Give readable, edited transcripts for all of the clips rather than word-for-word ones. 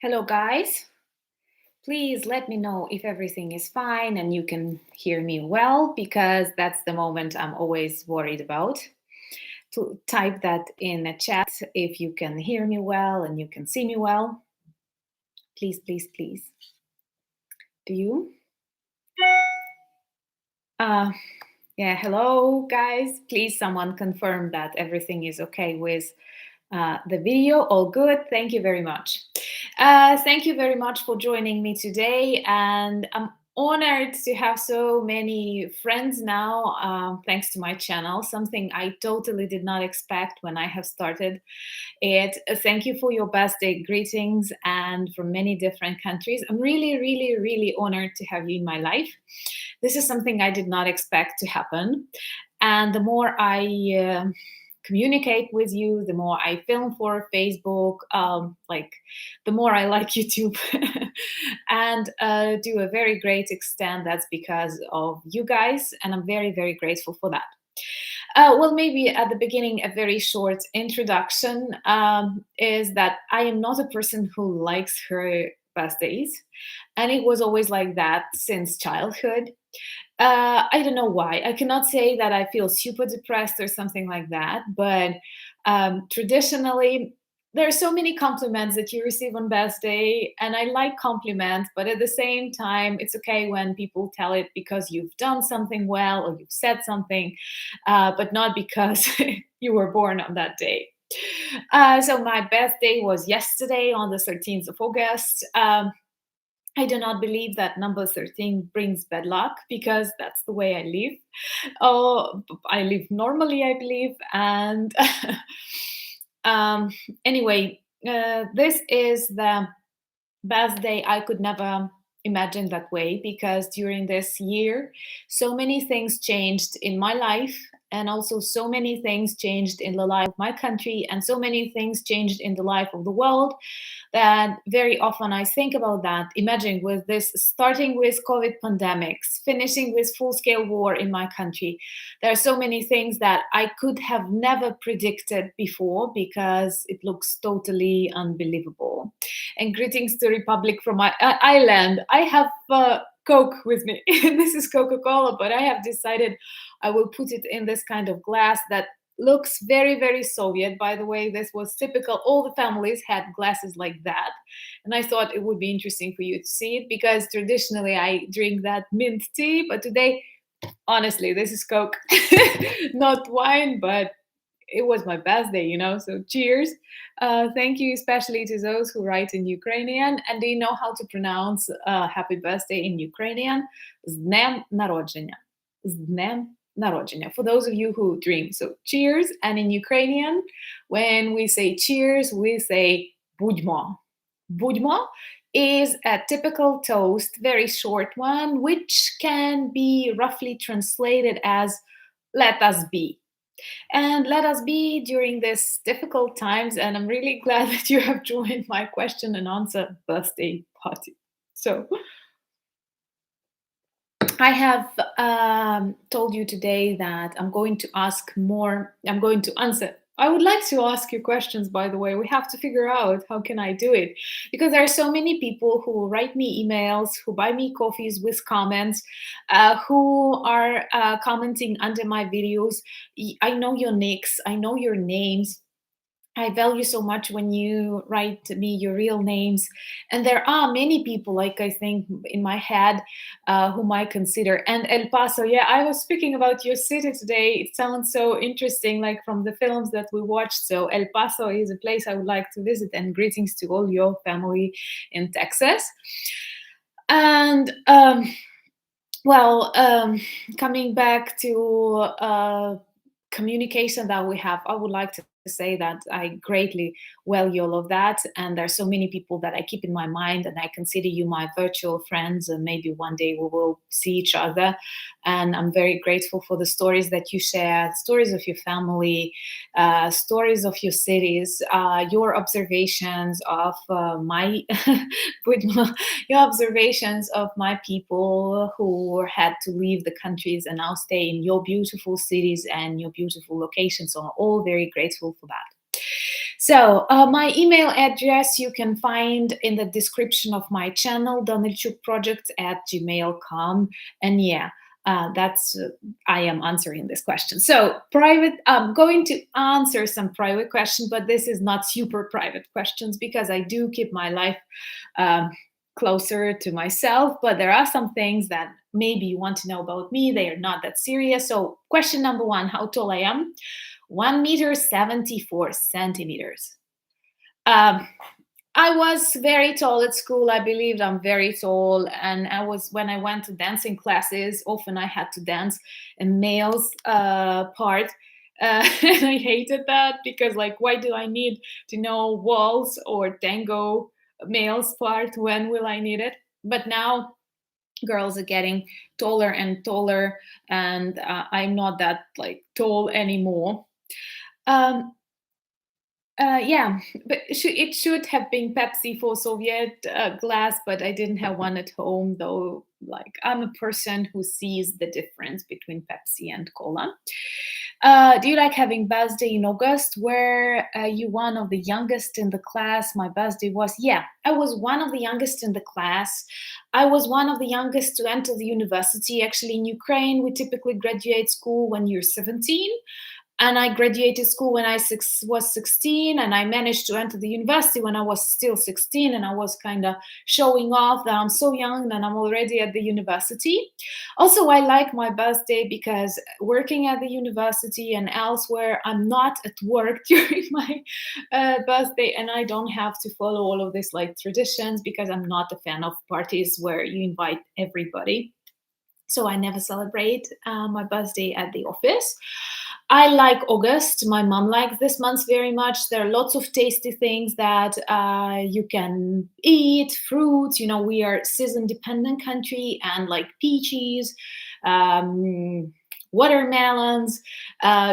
Hello, guys. Please let me know if everything is fine and you can hear me well, because that's the moment I'm always worried about. To type that in a chat if you can hear me well and you can see me well. Please, please, please. Do you? Yeah, hello, guys. Please, someone confirm that everything is okay with the video. All good. Thank you very much. Thank you very much for joining me today. And I'm honored to have so many friends now, thanks to my channel, something I totally did not expect when I have started it. Thank you for your birthday greetings and from many different countries. I'm really, really, really honored to have you in my life. This is something I did not expect to happen. And the more I communicate with you, the more I film for Facebook, the more I like YouTube. And to a very great extent, that's because of you guys. And I'm very, very grateful for that. Well, maybe at the beginning, a very short introduction is that I am not a person who likes her birthdays. And it was always like that since childhood. I don't know why. I cannot say that I feel super depressed or something like that, but traditionally, there are so many compliments that you receive on birthday, and I like compliments, but at the same time, it's okay when people tell it because you've done something well or you've said something, but not because you were born on that day. So my birthday was yesterday on the 13th of August. I do not believe that number 13 brings bad luck because that's the way I live. Oh, I live normally, I believe. And um, anyway, this is the birthday I could never imagine that way, because during this year, so many things changed in my life. And also, so many things changed in the life of my country, and so many things changed in the life of the world, that very often I think about that. Imagine with this, starting with COVID pandemics, finishing with full-scale war in my country. There are so many things that I could have never predicted before, because it looks totally unbelievable. And greetings to Republic from my island. I have Coke with me. This is Coca-Cola, but I have decided I will put it in this kind of glass that looks very, very Soviet. By the way, this was typical. All the families had glasses like that. And I thought it would be interesting for you to see it, because traditionally I drink that mint tea. But today, honestly, this is Coke, not wine, but it was my birthday, so cheers. Thank you especially to those who write in Ukrainian. And do you know how to pronounce happy birthday in Ukrainian? Z dnem narodження. Z dnem народження. For those of you who drink. So cheers. And in Ukrainian, when we say cheers, we say budьмо. Budьмо is a typical toast, very short one, which can be roughly translated as let us be. And let us be during this difficult times. And I'm really glad that you have joined my question and answer birthday party. So I have told you today that I'm going to answer. I would like to ask you questions, by the way. We have to figure out how can I do it, because there are so many people who write me emails, who buy me coffees with comments, who are commenting under my videos. I know your nicks, I know your names. I value so much when you write me your real names. And there are many people, like I think in my head, whom I consider. And El Paso, yeah, I was speaking about your city today. It sounds so interesting, like from the films that we watched. So El Paso is a place I would like to visit. And greetings to all your family in Texas. And coming back to communication that we have, I would like to say that I greatly value all of that. And there's so many people that I keep in my mind, and I consider you my virtual friends, and maybe one day we will see each other. And I'm very grateful for the stories that you share, stories of your family, stories of your cities, your observations of your observations of my people who had to leave the countries and now stay in your beautiful cities and your beautiful locations. So I'm all very grateful for that. So my email address you can find in the description of my channel, donalchukprojects@gmail.com. And yeah, that's I am answering this question. So private, I'm going to answer some private questions, but this is not super private questions because I do keep my life um, closer to myself. But there are some things that maybe you want to know about me. They are not that serious. So question number one: how tall I am? 1 meter 74 centimeters. Um, I was very tall at school. I believed I'm very tall, and I was when I went to dancing classes. Often I had to dance a male's part, and I hated that because, like, why do I need to know waltz or tango male's part? When will I need it? But now girls are getting taller and taller, and I'm not that like tall anymore. Um, yeah, but it should have been Pepsi for Soviet glass, but I didn't have one at home, though. Like, I'm a person who sees the difference between Pepsi and cola. Do you like having birthday in August? Were you one of the youngest in the class? My birthday was, yeah, I was one of the youngest in the class. I was one of the youngest to enter the university. Actually, in Ukraine, we typically graduate school when you're 17, and I graduated school when I was 16, and I managed to enter the university when I was still 16, and I was kind of showing off that I'm so young and I'm already at the university. Also, I like my birthday because working at the university and elsewhere, I'm not at work during my birthday, and I don't have to follow all of this like traditions because I'm not a fan of parties where you invite everybody. So I never celebrate my birthday at the office. I like August. My mom likes this month very much. There are lots of tasty things that you can eat, fruits. You know, we are season dependent country, and like peaches, um, watermelons.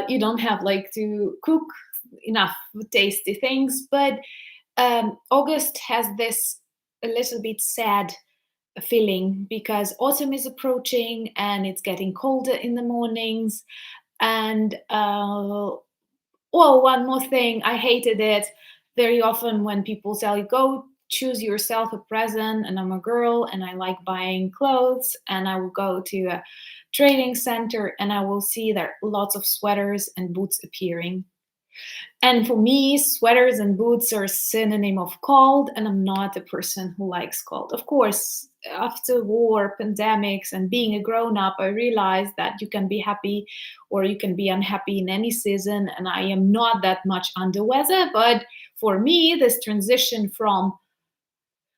You don't have like to cook enough tasty things, but August has this a little bit sad feeling because autumn is approaching and it's getting colder in the mornings. And well, one more thing, I hated it very often when people tell you, go choose yourself a present. And I'm a girl and I like buying clothes, and I will go to a trading center and I will see there are lots of sweaters and boots appearing. And for me, sweaters and boots are a synonym of cold, and I'm not a person who likes cold. Of course, after war, pandemics, and being a grown up, I realized that you can be happy or you can be unhappy in any season, and I am not that much under weather. But for me, this transition from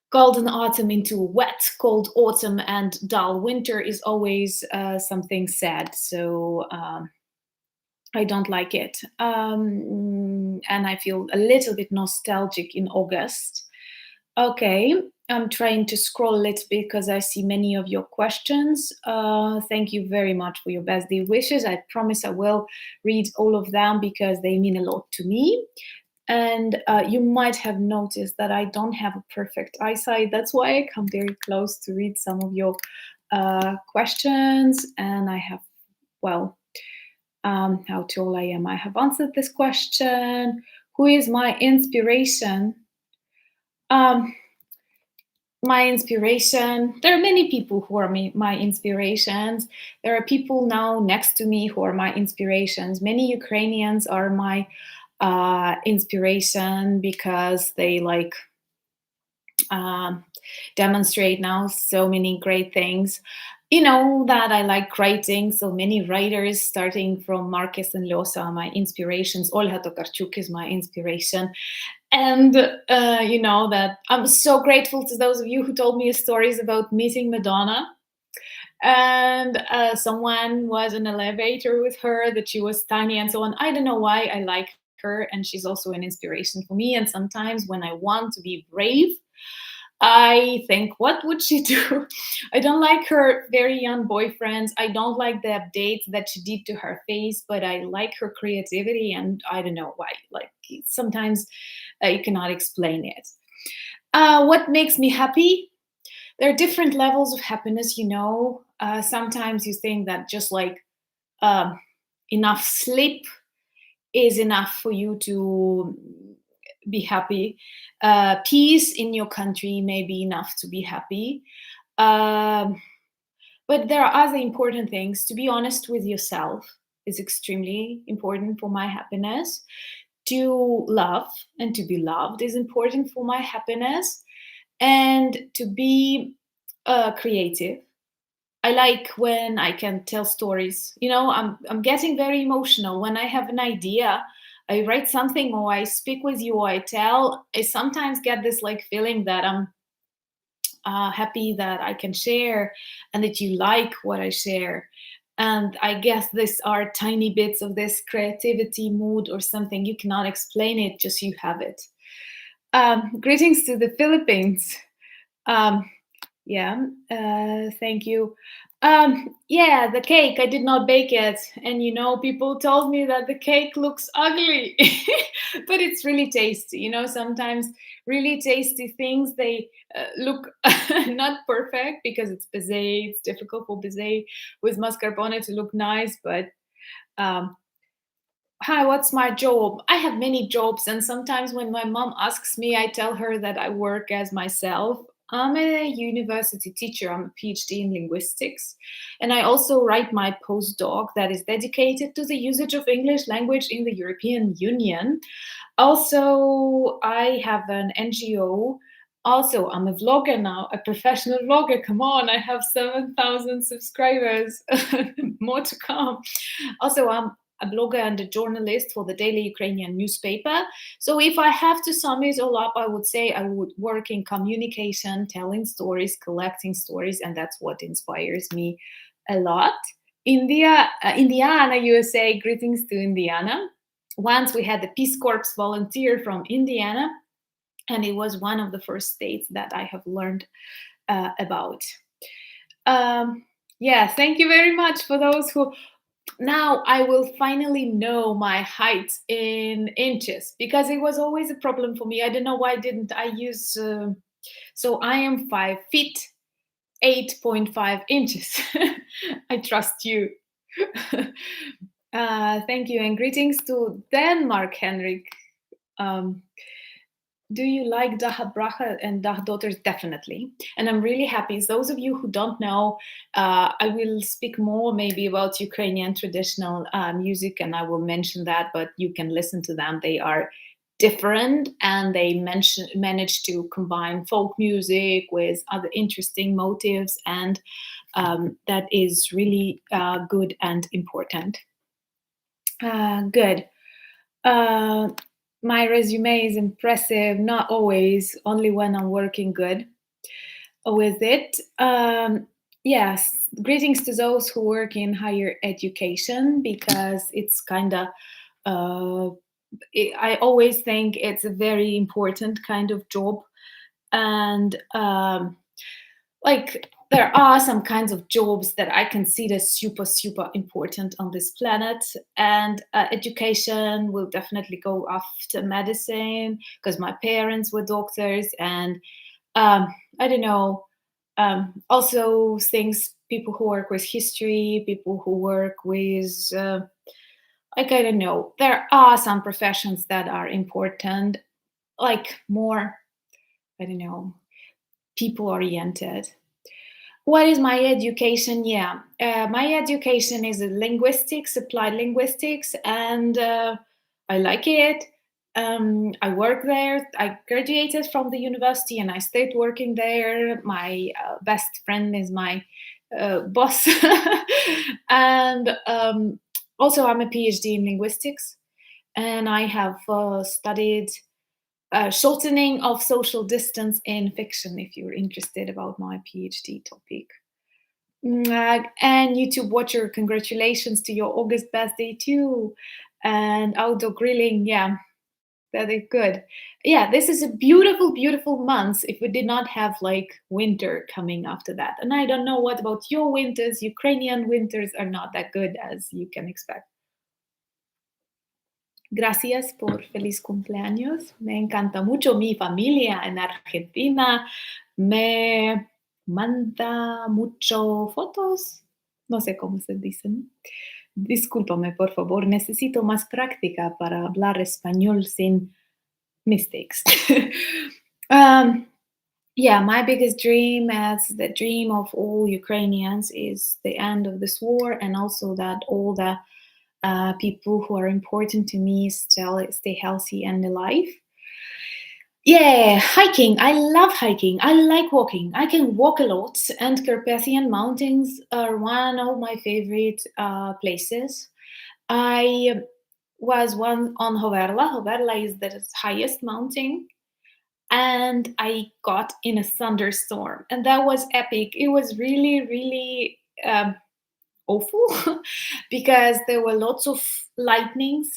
golden autumn into wet, cold autumn and dull winter is always something sad. So, I don't like it. And I feel a little bit nostalgic in August. Okay, I'm trying to scroll a little bit because I see many of your questions. Thank you very much for your birthday wishes. I promise I will read all of them because they mean a lot to me. And you might have noticed that I don't have a perfect eyesight. That's why I come very close to read some of your questions. And I have, well, how tall I am. I have answered this question. Who is my inspiration? Um, my inspiration. There are many people who are my inspirations. There are people now next to me who are my inspirations. Many Ukrainians are my inspiration because they like um, demonstrate now so many great things. You know that I like writing, so many writers, starting from Marquez and Llosa, are my inspirations. Olga Tokarczuk is my inspiration. And you know that I'm so grateful to those of you who told me stories about meeting Madonna. And someone was in an elevator with her, that she was tiny and so on. I don't know why I like her, and she's also an inspiration for me. And sometimes when I want to be brave, I think, what would she do? I don't like her very young boyfriends. I don't like the updates that she did to her face, but I like her creativity, and I don't know why. Like, sometimes you cannot explain it. What makes me happy? There are different levels of happiness, you know. Sometimes you think that just like um, enough sleep is enough for you to be happy. Peace in your country may be enough to be happy. Um, but there are other important things. To be honest with yourself is extremely important for my happiness. To love and to be loved is important for my happiness. And to be creative. I like when I can tell stories. I'm getting very emotional when I have an idea. I write something or I speak with you or I tell. I sometimes get this like feeling that I'm happy that I can share and that you like what I share. And I guess these are tiny bits of this creativity mood or something. You cannot explain it, just you have it. Greetings to the Philippines. Um, yeah, thank you. Yeah, the cake, I did not bake it. And people told me that the cake looks ugly, but it's really tasty. Sometimes really tasty things, they look not perfect because it's baiser. It's difficult for baiser with mascarpone to look nice, but um, hi, what's my job? I have many jobs, and sometimes when my mom asks me, I tell her that I work as myself. I'm a university teacher. I'm a PhD in linguistics, and I also write my postdoc that is dedicated to the usage of English language in the European Union. Also, I have an NGO. Also, I'm a vlogger now, a professional vlogger. Come on, I have 7,000 subscribers. More to come. Also, I'm a blogger and a journalist for the daily Ukrainian newspaper. So if I have to sum it all up, I would say I would work in communication, telling stories, collecting stories, and that's what inspires me a lot. Indiana, USA, greetings to Indiana. Once we had the Peace Corps volunteer from Indiana, and it was one of the first states that I have learned about. Yeah, thank you very much for those who. Now I will finally know my height in inches because it was always a problem for me. I don't know why didn't I use. So I am 5 feet, 8.5 inches. I trust you. Thank you and greetings to Denmark, Henrik. Um, do you like Daha Bracha and Daha Daughters? Definitely. And I'm really happy. Those of you who don't know, I will speak more maybe about Ukrainian traditional music and I will mention that, but you can listen to them. They are different and they manage to combine folk music with other interesting motives. And that is really good and important. Good. My resume is impressive, not always, only when I'm working good with it. Yes, greetings to those who work in higher education because it's kind of, I always think it's a very important kind of job. And like, there are some kinds of jobs that I consider super, super important on this planet. And education will definitely go after medicine because my parents were doctors. And I don't know, also things, people who work with history, people who work with, like, I don't know, there are some professions that are important, like more, I don't know, people oriented. What is my education? Yeah, my education is linguistics, applied linguistics, and I like it. I work there. I graduated from the university and I stayed working there. My best friend is my boss. And also, I'm a PhD in linguistics, and I have studied shortening of social distance in fiction, if you're interested about my PhD topic. And YouTube watcher, congratulations to your August birthday too. And outdoor grilling, yeah, that is good. Yeah, this is a beautiful, beautiful month if we did not have like winter coming after that. And I don't know what about your winters. Ukrainian winters are not that good as you can expect. Gracias por feliz cumpleaños. Me encanta mucho mi familia en Argentina. Me manda mucho fotos. No sé cómo se dicen. Discúlpame, por favor. Necesito más práctica para hablar español sin mistakes. um, yeah, my biggest dream, as the dream of all Ukrainians, is the end of this war, and also that all the people who are important to me still stay healthy and alive. Yeah, hiking. I love hiking. I like walking. I can walk a lot, and Carpathian Mountains are one of my favorite places. I was one on Hoverla. Hoverla is the highest mountain, and I got in a thunderstorm, and that was epic. It was really, really awful because there were lots of lightnings,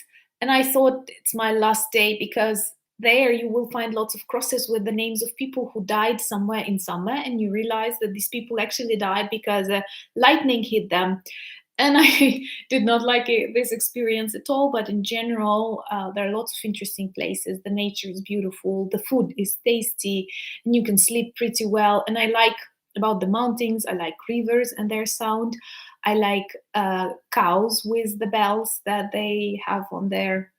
and I thought it's my last day, because there you will find lots of crosses with the names of people who died somewhere in summer, and you realize that these people actually died because lightning hit them. And I did not like this experience at all. But in general, there are lots of interesting places. The nature is beautiful, the food is tasty, and you can sleep pretty well. And I like about the mountains, I like rivers and their sound. I like cows with the bells that they have on their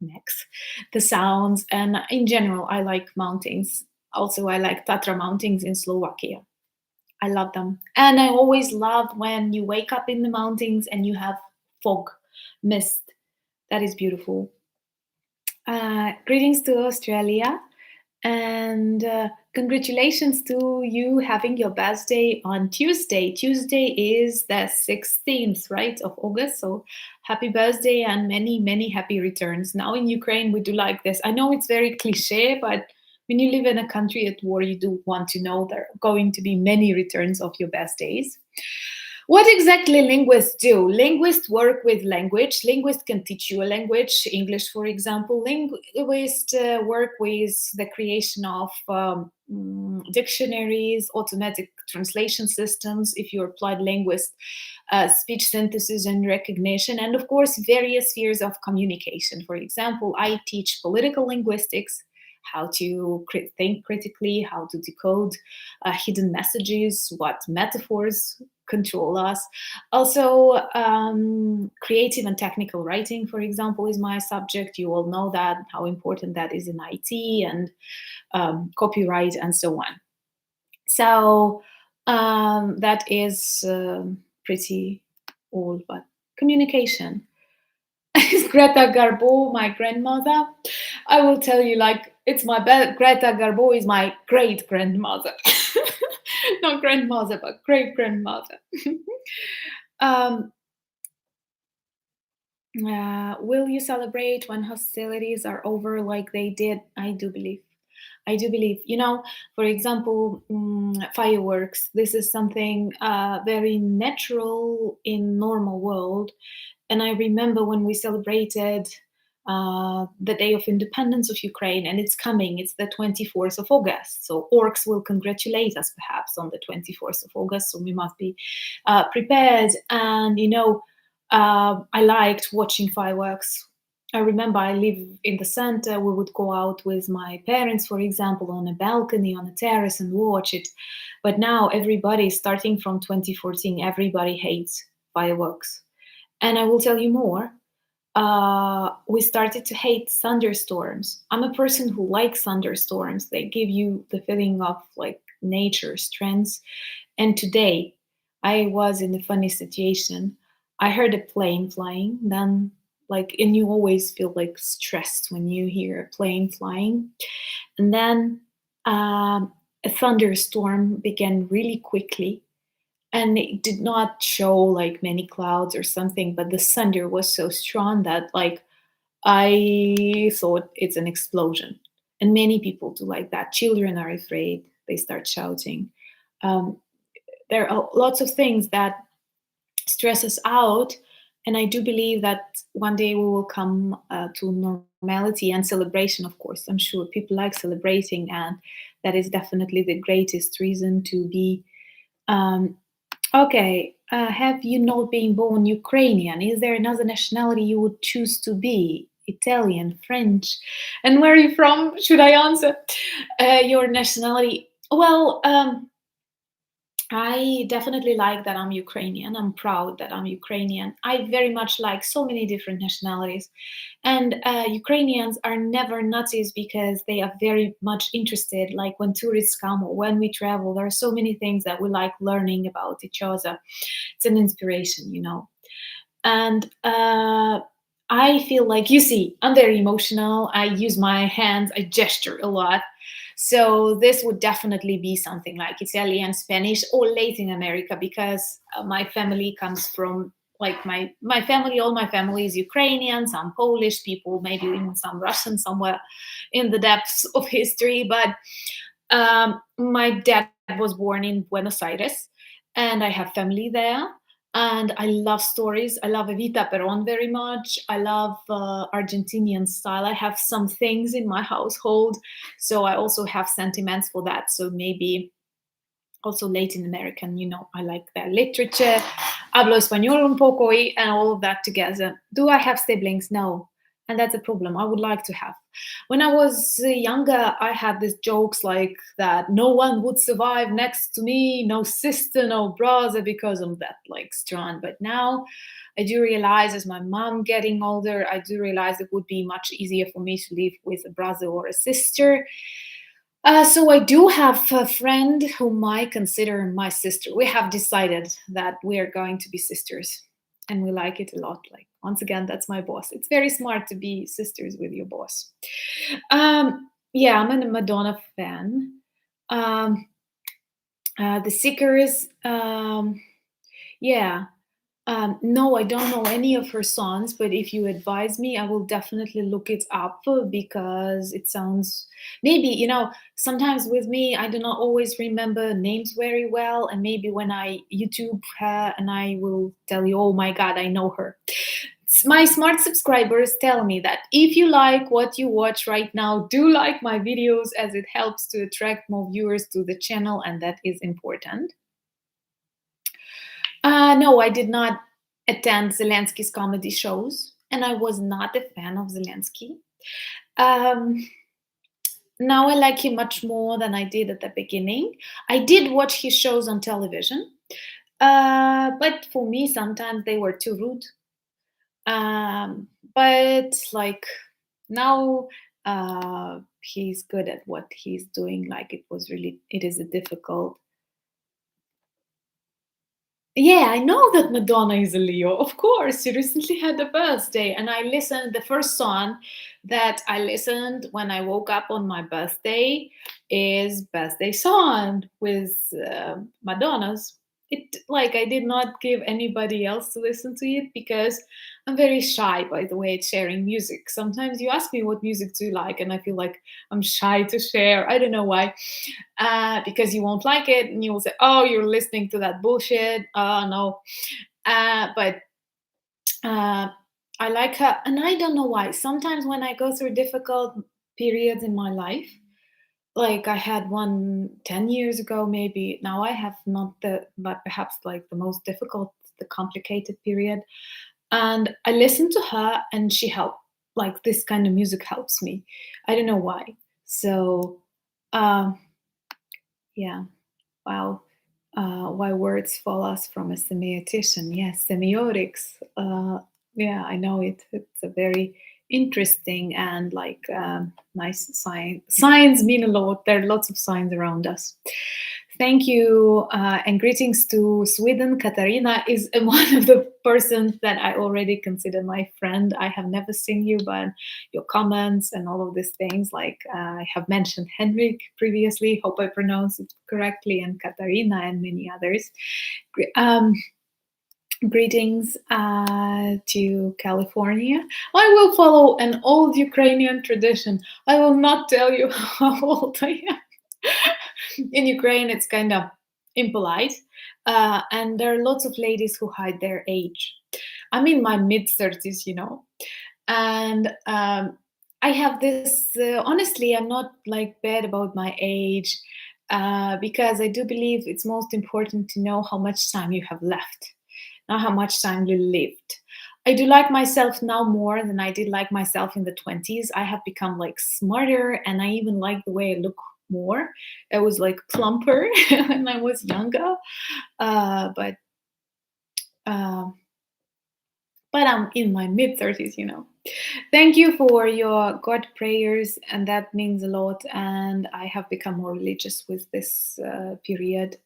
necks, the sounds. And in general, I like mountains. Also, I like Tatra mountains in Slovakia. I love them. And I always love when you wake up in the mountains and you have fog, mist. That is beautiful. Greetings to Australia. And congratulations to you having your birthday on Tuesday. Tuesday is the 16th, right, of August. So happy birthday and many, many happy returns. Now in Ukraine, we do like this. I know it's very cliche, but when you live in a country at war, you do want to know there are going to be many returns of your birthdays. What exactly linguists do? Linguists work with language. Linguists can teach you a language, English, for example. Linguists work with the creation of dictionaries, automatic translation systems, if you're applied linguist, speech synthesis and recognition, and of course, various spheres of communication. For example, I teach political linguistics, how to think critically, how to decode hidden messages, what metaphors control us. Also, creative and technical writing, for example, is my subject. You all know that, how important that is in IT, and copyright and so on. So that is pretty all, but communication. Is Greta Garbo my grandmother? I will tell you, like, it's my Greta Garbo is my great grandmother. Not grandmother, but great grandmother. Will you celebrate when hostilities are over like they did? I do believe. I do believe. You know, for example, fireworks. This is something very natural in normal world. And I remember when we celebrated the Day of Independence of Ukraine, and it's coming. It's the 24th of August. So orcs will congratulate us perhaps on the 24th of August. So we must be prepared. And, you know, I liked watching fireworks. I remember I live in the center. We would go out with my parents, for example, on a balcony, on a terrace, and watch it. But now everybody, starting from 2014, everybody hates fireworks. And I will tell you more. We started to hate thunderstorms. I'm a person who likes thunderstorms. They give you the feeling of like nature, strength. And today, I was in a funny situation. I heard a plane flying, then like, and you always feel like stressed when you hear a plane flying. And then a thunderstorm began really quickly, and it did not show like many clouds or something, but the thunder was so strong that like I thought it's an explosion. And many people do like that. Children are afraid, they start shouting. um, there are lots of things that stress us out, and I do believe that one day we will come to normality and celebration. Of course, I'm sure people like celebrating, and that is definitely the greatest reason to be. Okay, have you not been born Ukrainian? Is there another nationality you would choose to be? Italian, French? And where are you from? Should I answer your nationality? Well, I definitely like that I'm Ukrainian. I'm proud that I'm Ukrainian. I very much like so many different nationalities. And Ukrainians are never Nazis because they are very much interested. Like when tourists come or when we travel, there are so many things that we like learning about each other. It's an inspiration, you know. And I feel like, you see, I'm very emotional. I use my hands, I gesture a lot. So this would definitely be something like Italian, Spanish, or Latin America, because my family comes from, like, my family, all my family is Ukrainian, some Polish people, maybe even some Russian somewhere in the depths of history. But my dad was born in Buenos Aires, and I have family there. And I love stories. I love Evita Peron very much. I love Argentinian style. I have some things in my household, so I also have sentiments for that. So maybe also Latin American, you know, I like their literature. Hablo español un poco and all of that together. Do I have siblings? No. And that's a problem. I would like to have. When I was younger, I had these jokes like that no one would survive next to me, no sister, no brother, because of that like strand. But now I do realize, as my mom getting older, I do realize it would be much easier for me to live with a brother or a sister. So I do have a friend whom I consider my sister. We have decided that we are going to be sisters, and we like it a lot. Like, once again, that's my boss. It's very smart to be sisters with your boss. Yeah, I'm a Madonna fan. Um, the Seekers. Yeah, no, I don't know any of her songs, but if you advise me, I will definitely look it up because it sounds, maybe, you know, sometimes with me, I do not always remember names very well. And maybe when I YouTube her and I will tell you, oh my God, I know her. My smart subscribers tell me that if you like what you watch right now, do like my videos, as it helps to attract more viewers to the channel, and that is important. No, I did not attend Zelensky's comedy shows, and I was not a fan of Zelensky. Um, Now I like him much more than I did at the beginning. I did watch his shows on television, but for me, sometimes they were too rude. But like now, he's good at what he's doing. Like it is a difficult. Yeah, I know that Madonna is a Leo. Of course, she recently had a birthday, and I listened. The first song that I listened when I woke up on my birthday is "Birthday Song" with Madonna's. It like I did not give anybody else to listen to it because I'm very shy, by the way, at sharing music. Sometimes you ask me what music do you like, and I feel like I'm shy to share. I don't know why, because you won't like it and you will say, oh, you're listening to that bullshit. No. But uh, I like her. And I don't know why. Sometimes when I go through difficult periods in my life, like I had one 10 years ago, maybe now I have not but perhaps like the most difficult, the complicated period. And I listen to her and she helped. Like this kind of music helps me. I don't know why. So, um, yeah. Wow. Why words fall us from a semiotician. Yes, semiotics. Yeah, I know it. It's a very interesting and like nice sign. Signs mean a lot. There are lots of signs around us. Thank you and greetings to Sweden. Katarina is one of the persons that I already consider my friend. I have never seen you, but your comments and all of these things, like I have mentioned Henrik previously, hope I pronounce it correctly, and Katarina and many others. Um, Greetings to California. I will follow an old Ukrainian tradition. I will not tell you how old I am. In Ukraine, it's kind of impolite, and there are lots of ladies who hide their age. I'm in my mid 30s, you know, and I have this. Honestly, I'm not like bad about my age because I do believe it's most important to know how much time you have left, not how much time you lived. I do like myself now more than I did like myself in the 20s. I have become like smarter, and I even like the way I look more. I was like plumper when I was younger, but uh, I'm in my mid 30s, you know. Thank you for your God prayers, and that means a lot. And I have become more religious with this period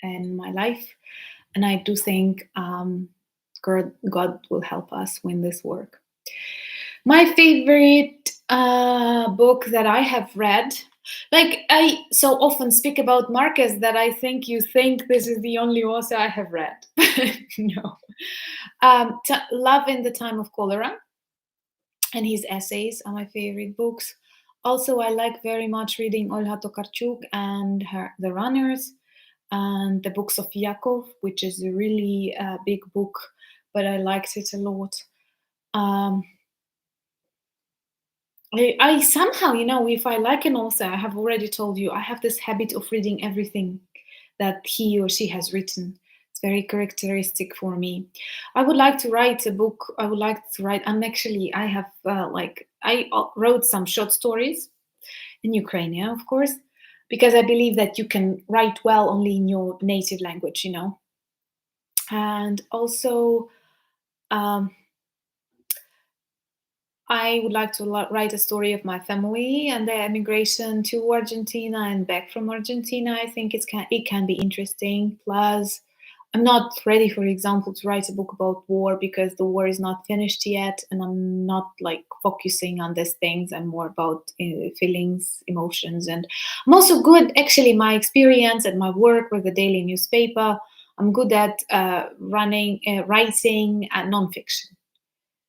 in my life, and I do think God will help us win this work. My favorite book that I have read, like I so often speak about Marcus that I think you think this is the only author I have read. No. Love in the Time of Cholera and his essays are my favorite books. Also, I like very much reading Olha Tokarczuk and The Runners and the books of Yakov, which is a really big book, but I liked it a lot. I somehow, you know, if I like an author, I have already told you, I have this habit of reading everything that he or she has written. It's very characteristic for me. I would like to write a book. I would like to write. I have I wrote some short stories in Ukrainian, of course, because I believe that you can write well only in your native language, you know. And also, um, I would like to write a story of my family and their emigration to Argentina and back from Argentina. I think it can be interesting. Plus, I'm not ready, for example, to write a book about war because the war is not finished yet, and I'm not like focusing on these things. I'm more about feelings, emotions, and I'm also good. Actually, my experience and my work with the daily newspaper, I'm good at writing nonfiction.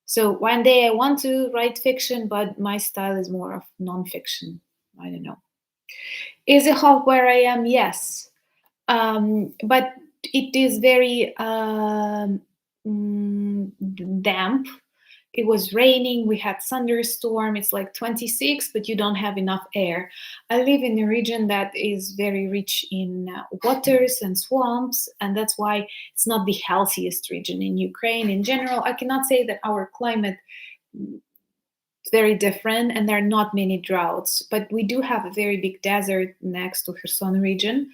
So one day I want to write fiction, but my style is more of nonfiction. I don't know. Is it hot where I am? Yes. But it is very damp. It was raining. We had thunderstorm. It's like 26, but you don't have enough air. I live in a region that is very rich in waters and swamps, and that's why it's not the healthiest region in Ukraine in general. I cannot say that our climate is very different, and there are not many droughts, but we do have a very big desert next to Kherson region.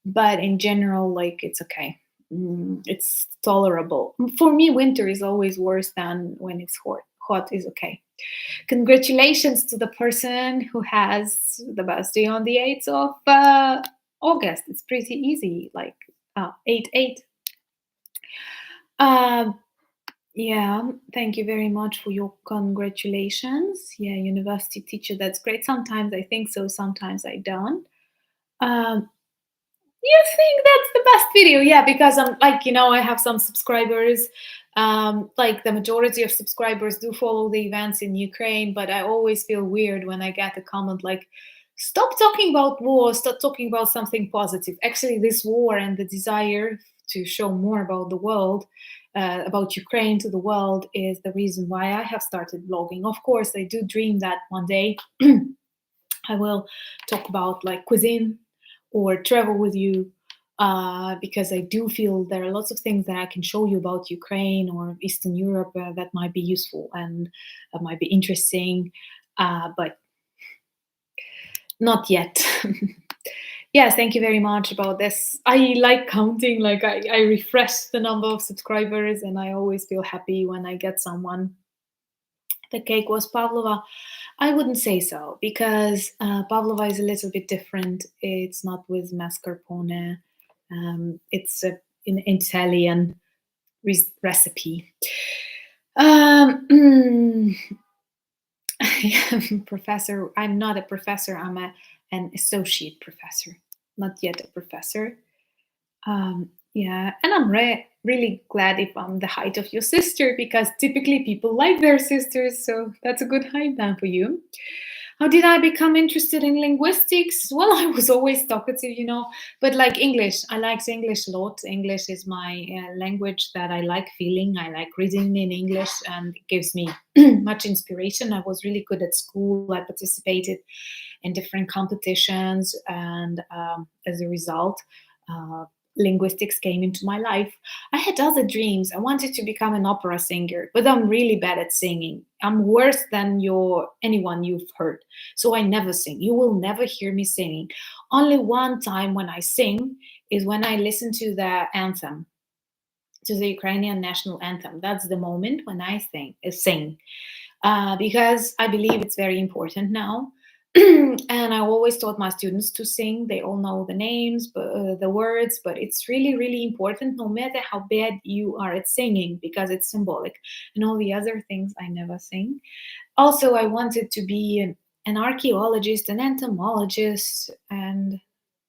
But in general, like it's okay. It's tolerable. For me, winter is always worse than when it's hot. Hot is okay. Congratulations to the person who has the birthday on the 8th of August. It's pretty easy, like 8/8. Yeah, thank you very much for your congratulations. Yeah, university teacher, that's great. Sometimes I think so, sometimes I don't. You think that's the best video? Yeah, because I'm like, you know, I have some subscribers. Like the majority of subscribers do follow the events in Ukraine, but I always feel weird when I get a comment like, stop talking about war, stop talking about something positive. Actually, this war and the desire to show more about the world, about Ukraine to the world, is the reason why I have started blogging. Of course, I do dream that one day I will talk about like cuisine or travel with you, because I do feel there are lots of things that I can show you about Ukraine or Eastern Europe that might be useful and might be interesting, but not yet. Yes, thank you very much about this. I like counting, like I refresh the number of subscribers and I always feel happy when I get someone. The cake was pavlova. I wouldn't say so because pavlova is a little bit different. It's not with mascarpone. It's an Italian recipe. Professor, I'm not a professor. I'm an associate professor, not yet a professor. Yeah, and I'm really glad if I'm the height of your sister, because typically people like their sisters, so that's a good height then for you. How did I become interested in linguistics? Well, I was always talkative, you know, but like English, I like English a lot. English is my language that I like feeling. I like reading in English, and it gives me much inspiration. I was really good at school. I participated in different competitions, and as a result, linguistics came into my life. I had other dreams. I wanted to become an opera singer, but I'm really bad at singing. I'm worse than anyone you've heard. So I never sing. You will never hear me singing. Only one time when I sing is when I listen to the anthem, to the Ukrainian national anthem. That's the moment when I sing, because I believe it's very important now. And I always taught my students to sing. They all know the names, the words, but it's really, really important, no matter how bad you are at singing, because it's symbolic. And all the other things, I never sing. Also, I wanted to be an archaeologist, an entomologist, and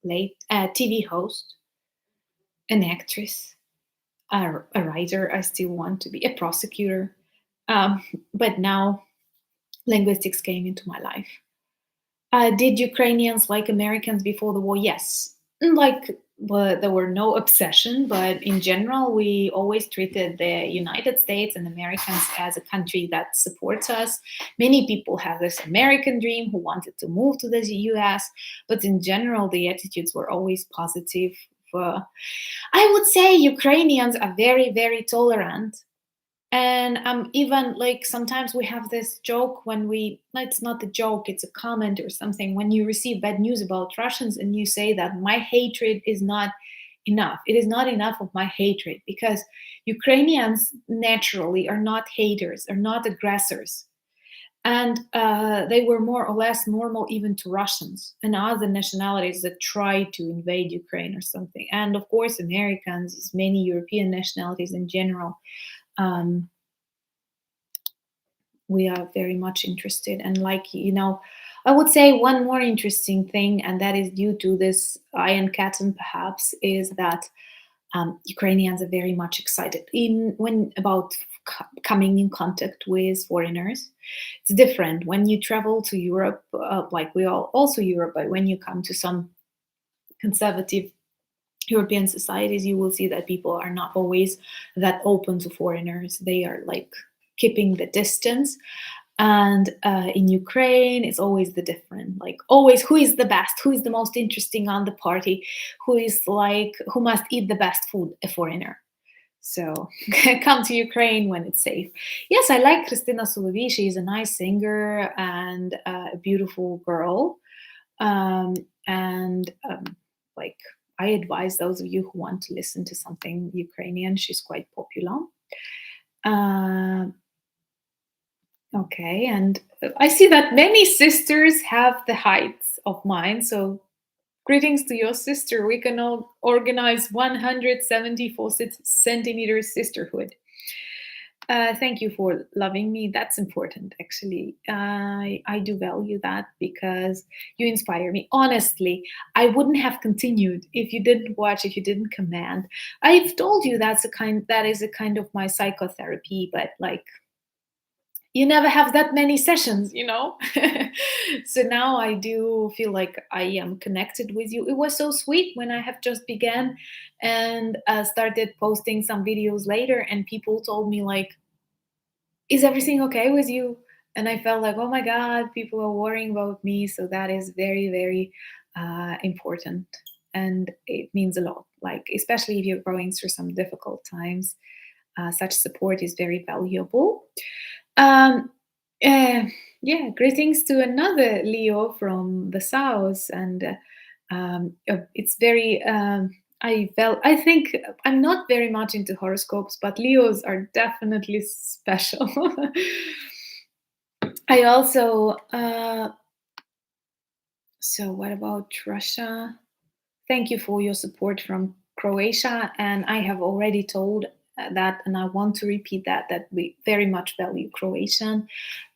TV host, an actress, a writer. I still want to be a prosecutor. But now linguistics came into my life. Did Ukrainians like Americans before the war? Yes. But there were no obsession, but in general, we always treated the United States and Americans as a country that supports us. Many people have this American dream who wanted to move to the US, but in general, the attitudes were always positive. I would say Ukrainians are very, very tolerant. And even like sometimes we have this joke when it's not a joke, it's a comment or something. When you receive bad news about Russians and you say that my hatred is not enough, it is not enough of my hatred, because Ukrainians naturally are not haters, are not aggressors. And they were more or less normal even to Russians and other nationalities that tried to invade Ukraine or something. And of course, Americans, many European nationalities in general. We are very much interested. And I would say one more interesting thing, and that is due to this iron curtain perhaps, is that Ukrainians are very much excited about coming in contact with foreigners. It's different when you travel to Europe, like we are also Europe, but when you come to some conservative European societies, you will see that people are not always that open to foreigners. They are like keeping the distance. And in Ukraine, it's always the different, like always who is the best, who is the most interesting on the party, who must eat the best food, a foreigner. So come to Ukraine when it's safe. Yes, I like Kristina Solovey. She's a nice singer and a beautiful girl. Like I advise those of you who want to listen to something Ukrainian, she's quite popular. Okay, and I see that many sisters have the heights of mine, so greetings to your sister. We can all organize 174 centimeters sisterhood. Thank you for loving me. That's important, actually. I do value that because you inspire me. Honestly, I wouldn't have continued if you didn't watch, if you didn't comment. I've told you that is a kind of my psychotherapy, but like you never have that many sessions, So now I do feel like I am connected with you. It was so sweet when I have just began and started posting some videos later, and people told me like, is everything okay with you? And I felt like, oh my God, people are worrying about me. So that is very, very important. And it means a lot, like, especially if you're going through some difficult times, such support is very valuable. Yeah, greetings to another Leo from the south, and it's very. I think I'm not very much into horoscopes, but Leos are definitely special. I also. So what about Russia? Thank you for your support from Croatia, and I have already told that, and I want to repeat that we very much value Croatian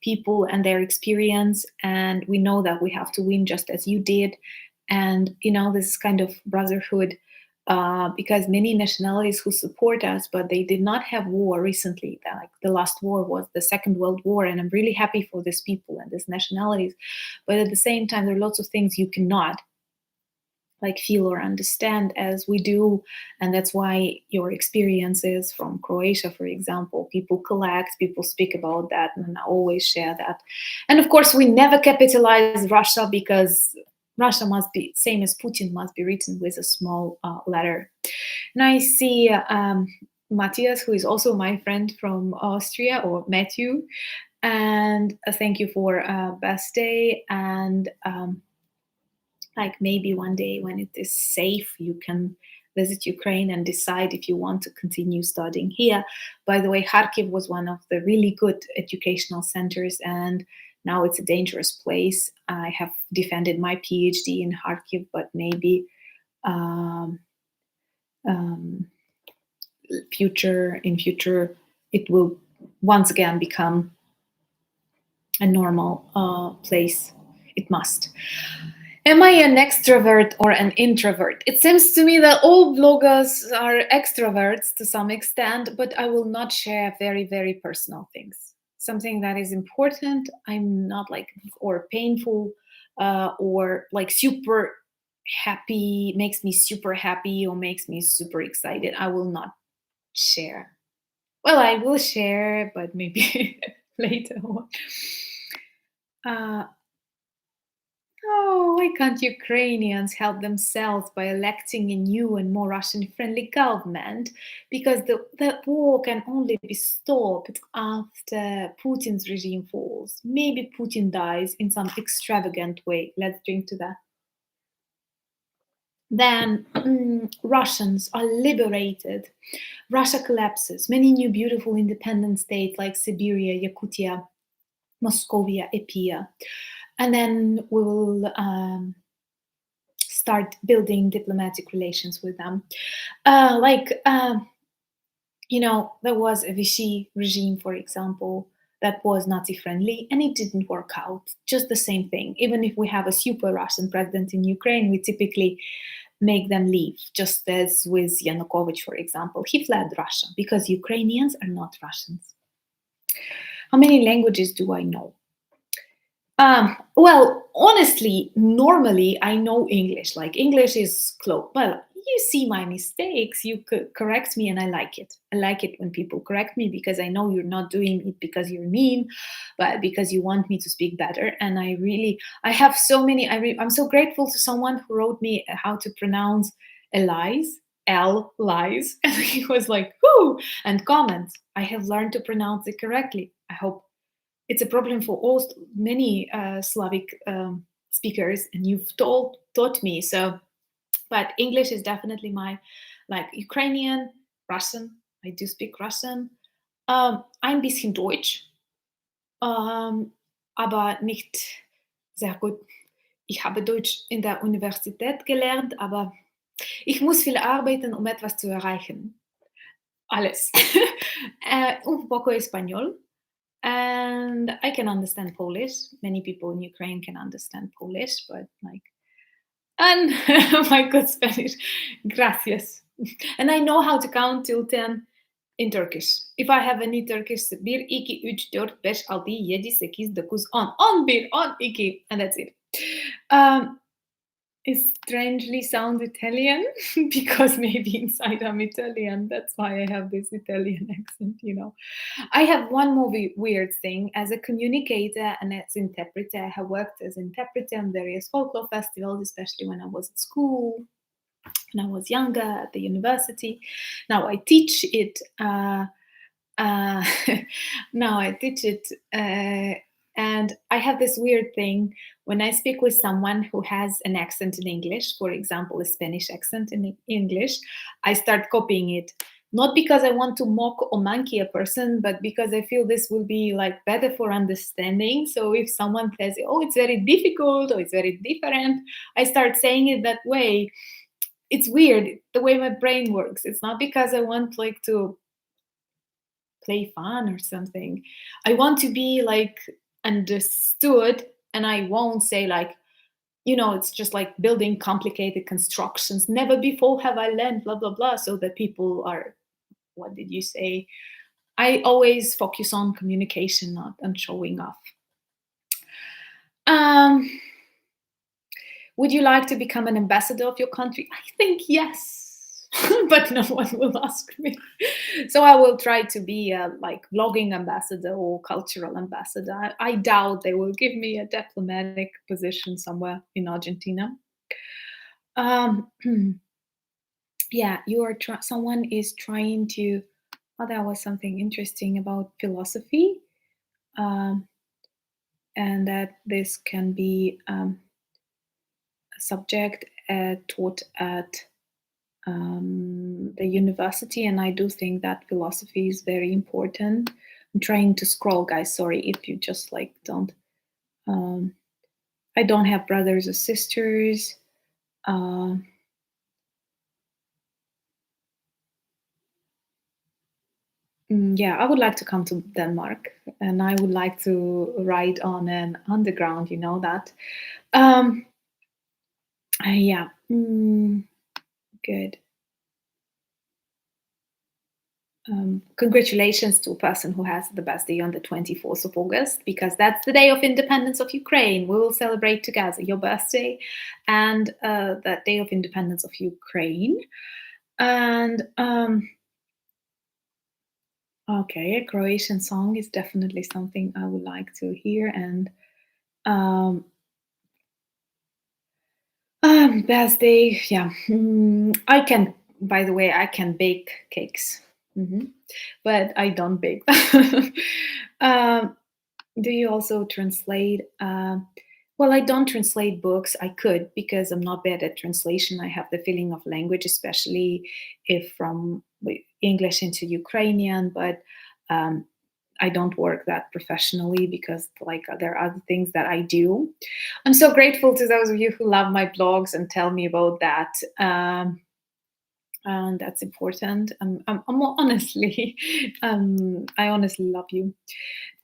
people and their experience, and we know that we have to win just as you did. And this is kind of brotherhood, because many nationalities who support us, but they did not have war recently. Like the last war was the Second World War, and I'm really happy for these people and these nationalities. But at the same time, there are lots of things you cannot like feel or understand as we do, and that's why your experiences from Croatia, for example, people collect, people speak about that, and I always share that. And of course, we never capitalize Russia because Russia must be, same as Putin, must be written with a small letter. And I see Matthias, who is also my friend from Austria, or Matthew. And thank you for best day. And like maybe one day when it is safe, you can visit Ukraine and decide if you want to continue studying here. By the way, Kharkiv was one of the really good educational centers, and now it's a dangerous place. I have defended my PhD in Kharkiv, but maybe in future it will once again become a normal place. It must. Am I an extrovert or an introvert? It seems to me that all bloggers are extroverts to some extent, but I will not share very, very personal things. Something that is important, I'm not like, or painful, or like super happy, makes me super happy or makes me super excited. I will not share. Well, I will share, but maybe later on. Oh, why can't Ukrainians help themselves by electing a new and more Russian-friendly government? Because the war can only be stopped after Putin's regime falls. Maybe Putin dies in some extravagant way. Let's drink to that. Then Russians are liberated. Russia collapses. Many new beautiful independent states like Siberia, Yakutia, Moscovia appear. And then we will start building diplomatic relations with them. There was a Vichy regime, for example, that was Nazi-friendly, and it didn't work out. Just the same thing. Even if we have a super Russian president in Ukraine, we typically make them leave, just as with Yanukovych, for example. He fled Russia because Ukrainians are not Russians. How many languages do I know? Well, honestly, normally I know English. Like English is close. Well, you see my mistakes, you correct me, and I like it. I like it when people correct me because I know you're not doing it because you're mean, but because you want me to speak better. And I have so many. I'm so grateful to someone who wrote me how to pronounce lies. Lies, and he was like, "Whoo!" and comments. I have learned to pronounce it correctly. I hope. It's a problem for many Slavic speakers, and you've taught me. So, but English is definitely my, like Ukrainian, Russian. I do speak Russian. Ein bisschen Deutsch, aber nicht sehr gut. Ich habe Deutsch in der Universität gelernt, aber ich muss viel arbeiten, um etwas zu erreichen. Alles. Un poco español. And I can understand Polish. Many people in Ukraine can understand Polish, but and my good Spanish, gracias. And I know how to count till 10 in Turkish. If I have any Turkish, 1, 2, 3, 4, 5, 6, 7, 8, 9, 10, 1, 1, 2, and that's it. It strangely sound Italian because maybe inside I'm Italian. That's why I have this Italian accent, I have one more weird thing. As a communicator and as interpreter, I have worked as interpreter on various folklore festivals, especially when I was at school, when I was younger at the university. Now I teach it. And I have this weird thing when I speak with someone who has an accent in English, for example, a Spanish accent in English, I start copying it. Not because I want to mock or monkey a person, but because I feel this will be better for understanding. So if someone says, oh, it's very difficult or it's very different, I start saying it that way. It's weird the way my brain works. It's not because I want to play fun or something. I want to be understood, and I won't say it's just building complicated constructions. Never before have I learned blah blah blah, so that people are, what did you say? I always focus on communication, not on showing off. Would you like to become an ambassador of your country? I think yes. but no one will ask me. So I will try to be a like vlogging ambassador or cultural ambassador. I doubt they will give me a diplomatic position somewhere in Argentina. Um, yeah, someone is trying to. Oh, that was something interesting about philosophy, um, and that this can be a subject taught at the university, and I do think that philosophy is very important. I'm trying to scroll, guys. Sorry if you just like don't. Um, I don't have brothers or sisters. Uh, yeah, I would like to come to Denmark, and I would like to ride on an underground. You know that. Um, yeah. Good. Congratulations to a person who has the best day on the 24th of August, because that's the day of independence of Ukraine. We will celebrate together your birthday and that day of independence of Ukraine. And okay, a Croatian song is definitely something I would like to hear. And um, birthday, yeah. I can, by the way, I can bake cakes. But I don't bake. um, do you also translate? Well, I don't translate books. I could, because I'm not bad at translation. I have the feeling of language, especially if from English into Ukrainian, but um, I don't work that professionally because like there are other things that I do. I'm so grateful to those of you who love my blogs and tell me about that. And that's important. I'm honestly, I honestly love you.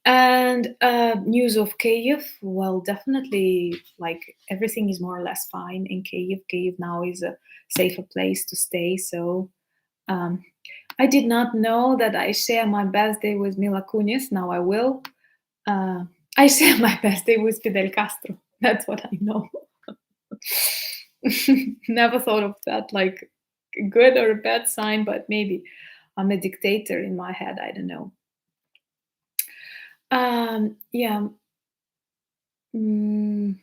And news of Kyiv, well, definitely, like everything is more or less fine in Kyiv. Kyiv now is a safer place to stay. So um, I did not know that I share my birthday with Mila Kunis. Now I will. Uh, I share my birthday with Fidel Castro. That's what I know. Never thought of that like a good or a bad sign, but maybe I'm a dictator in my head. I don't know. Yeah. Mm,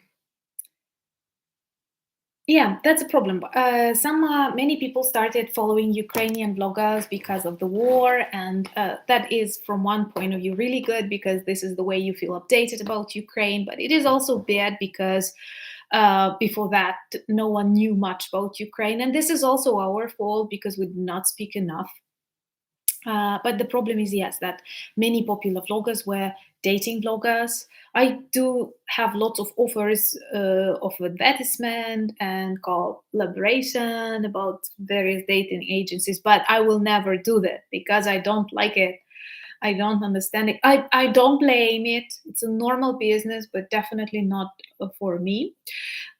yeah, that's a problem. Many people started following Ukrainian bloggers because of the war, and that is, from one point of view, really good because this is the way you feel updated about Ukraine. But it is also bad because before that, no one knew much about Ukraine, and this is also our fault because we did not speak enough. But the problem is, yes, that many popular vloggers were dating vloggers. I do have lots of offers of advertisement and collaboration about various dating agencies, but I will never do that because I don't like it. I don't understand it. I don't blame it. It's a normal business, but definitely not for me.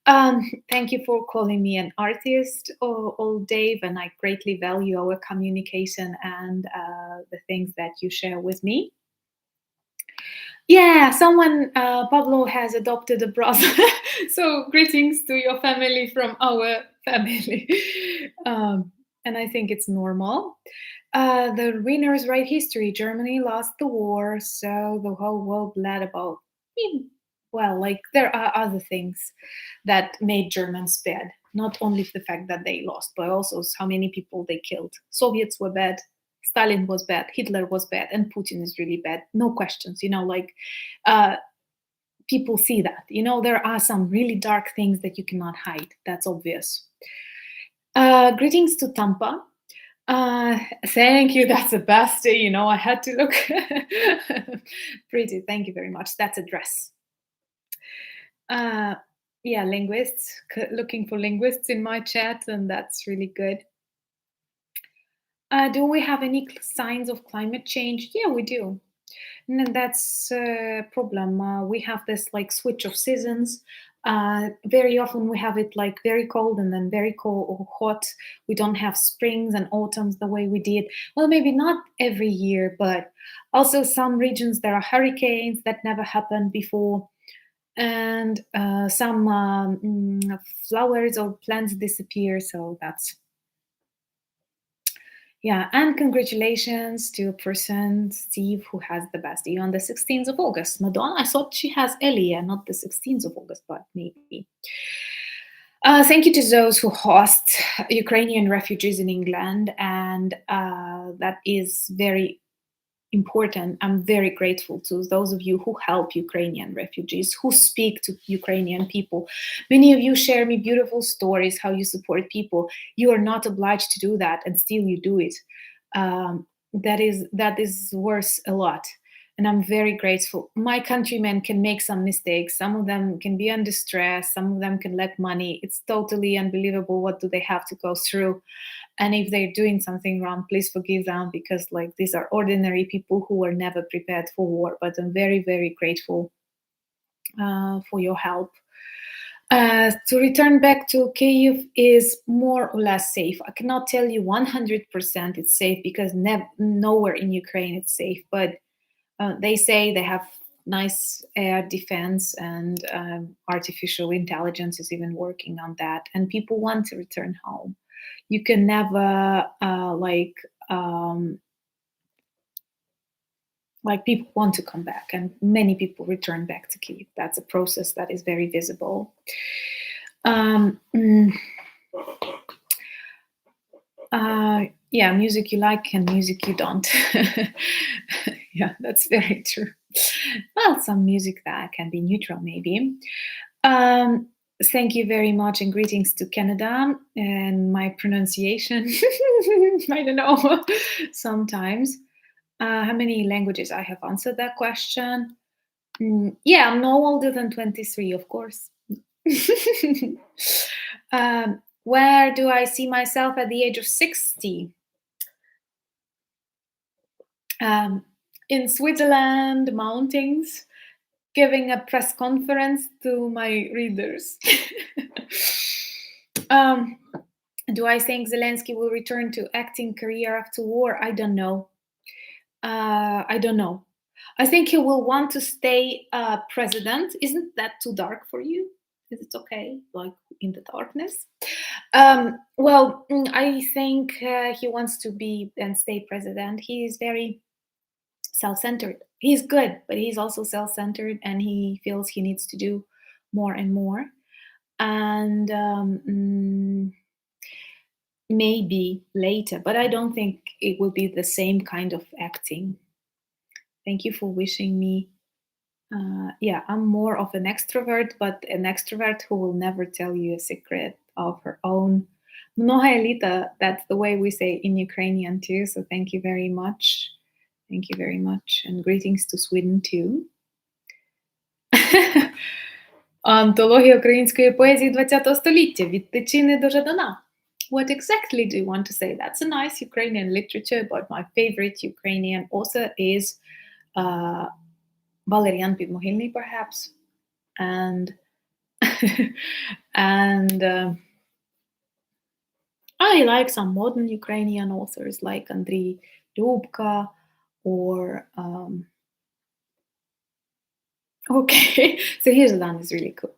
Thank you for calling me an artist, old Dave, and I greatly value our communication and the things that you share with me. Yeah, Pablo has adopted a brother. So greetings to your family from our family. And I think it's normal. The winners write history. Germany lost the war, so the whole world bled about. Well, like there are other things that made Germans bad. Not only the fact that they lost, but also how many people they killed. Soviets were bad. Stalin was bad. Hitler was bad, and Putin is really bad. No questions. Uh, people see that. There are some really dark things that you cannot hide. That's obvious. Greetings to Tampa. Thank you. That's the best. I had to look pretty. Thank you very much. That's a dress. Yeah, linguists. Looking for linguists in my chat, and that's really good. Do we have any signs of climate change? Yeah, we do. And that's a problem. We have this like switch of seasons. Very often we have it like very cold and then very cold or hot. We don't have springs and autumns the way we did. Well, maybe not every year, but also some regions there are hurricanes that never happened before. And some flowers or plants disappear. So that's Yeah, and congratulations to a person, Steve, who has the birthday on the 16th of August. Madonna, I thought she has earlier, not the 16th of August, but maybe. Thank you to those who host Ukrainian refugees in England, and that is very important. I'm very grateful to those of you who help Ukrainian refugees, who speak to Ukrainian people. Many of you share me beautiful stories, how you support people. You are not obliged to do that, and still you do it. That is worth a lot. And I'm very grateful. My countrymen can make some mistakes. Some of them can be under stress. Some of them can lack money. It's totally unbelievable. What do they have to go through? And if they're doing something wrong, please forgive them, because like these are ordinary people who were never prepared for war. But I'm very, very grateful for your help. To return back to Kyiv is more or less safe. I cannot tell you 100% it's safe, because nowhere in Ukraine it's safe. But they say they have nice air defense, and artificial intelligence is even working on that. And people want to return home. You can never like people want to come back, and many people return back to Kyiv. That's a process that is very visible. Yeah, music you like and music you don't. Yeah, that's very true. Well, some music that can be neutral, maybe. Thank you very much, and greetings to Canada. And my pronunciation, I don't know, sometimes. How many languages? I have answered that question. Yeah, I'm no older than 23, of course. Where do I see myself at the age of 60? In Switzerland, mountains, giving a press conference to my readers. Do I think Zelensky will return to acting career after war? I don't know. I don't know. I think he will want to stay president. Isn't that too dark for you? Is it okay, like in the darkness? Well, I think he wants to be and stay president. He is very self-centered. He's good, but he's also self-centered, and he feels he needs to do more and more. And maybe later, but I don't think it will be the same kind of acting. Thank you for wishing me. Yeah, I'm more of an extrovert, but an extrovert who will never tell you a secret of her own. Mnoha elita, that's the way we say in Ukrainian too. So thank you very much. Thank you very much. And greetings to Sweden too. Антологія української поезії ХХ століття від Тичини до Жадана. What exactly do you want to say? That's a nice Ukrainian literature, but my favorite Ukrainian author is Valerian Підмогильний, perhaps. And I like some modern Ukrainian authors like Andriy Lyubka or okay, so here's one is really cool.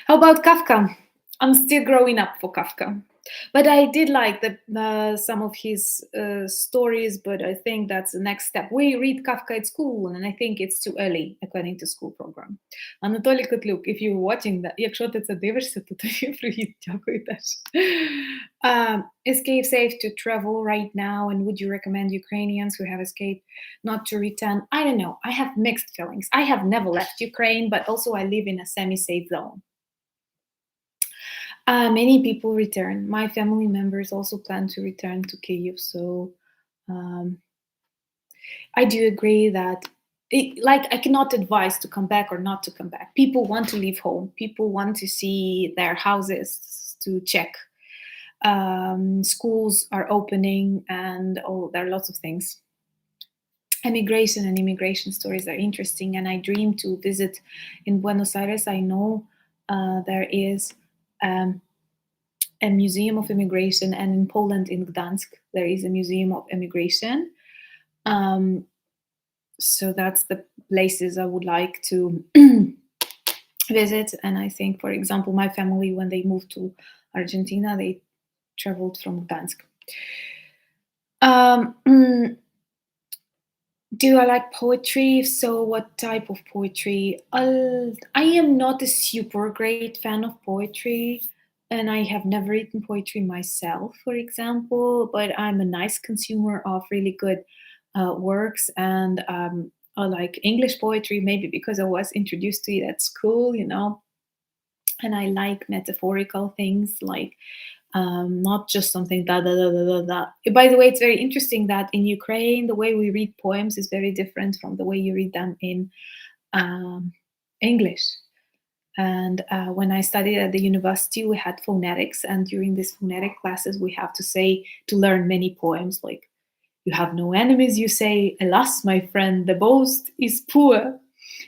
How about Kafka? I'm still growing up for Kafka, but I did like some of his stories. But I think that's the next step. We read Kafka at school, and I think it's too early according to school program. Анатолій Котлюк, if you're watching that, якщо ти це дивишся, то тобі привіт, дякую теж. Escape safe to travel right now, and would you recommend Ukrainians who have escaped not to return? I don't know. I have mixed feelings. I have never left Ukraine, but also I live in a semi-safe zone. Many people return. My family members also plan to return to Kyiv. So I do agree that I cannot advise to come back or not to come back. People want to leave home. People want to see their houses, to check. Schools are opening, and there are lots of things. Immigration and immigration stories are interesting, and I dream to visit in Buenos Aires. I know there is a museum of immigration, and in Poland, in Gdansk, there is a museum of immigration. So that's the places I would like to visit. And I think, for example, my family, when they moved to Argentina, they traveled from Gdansk. Um, do I like poetry? If so, what type of poetry? I am not a super great fan of poetry, and I have never written poetry myself, for example, but I'm a nice consumer of really good works, and I like English poetry, maybe because I was introduced to it at school, and I like metaphorical things like not just something da da da da da da. By the way, it's very interesting that in Ukraine, the way we read poems is very different from the way you read them in um, English. And when I studied at the university, we had phonetics, and during these phonetic classes, we have to learn many poems like "You have no enemies," you say, "Alas, my friend, the boast is poor.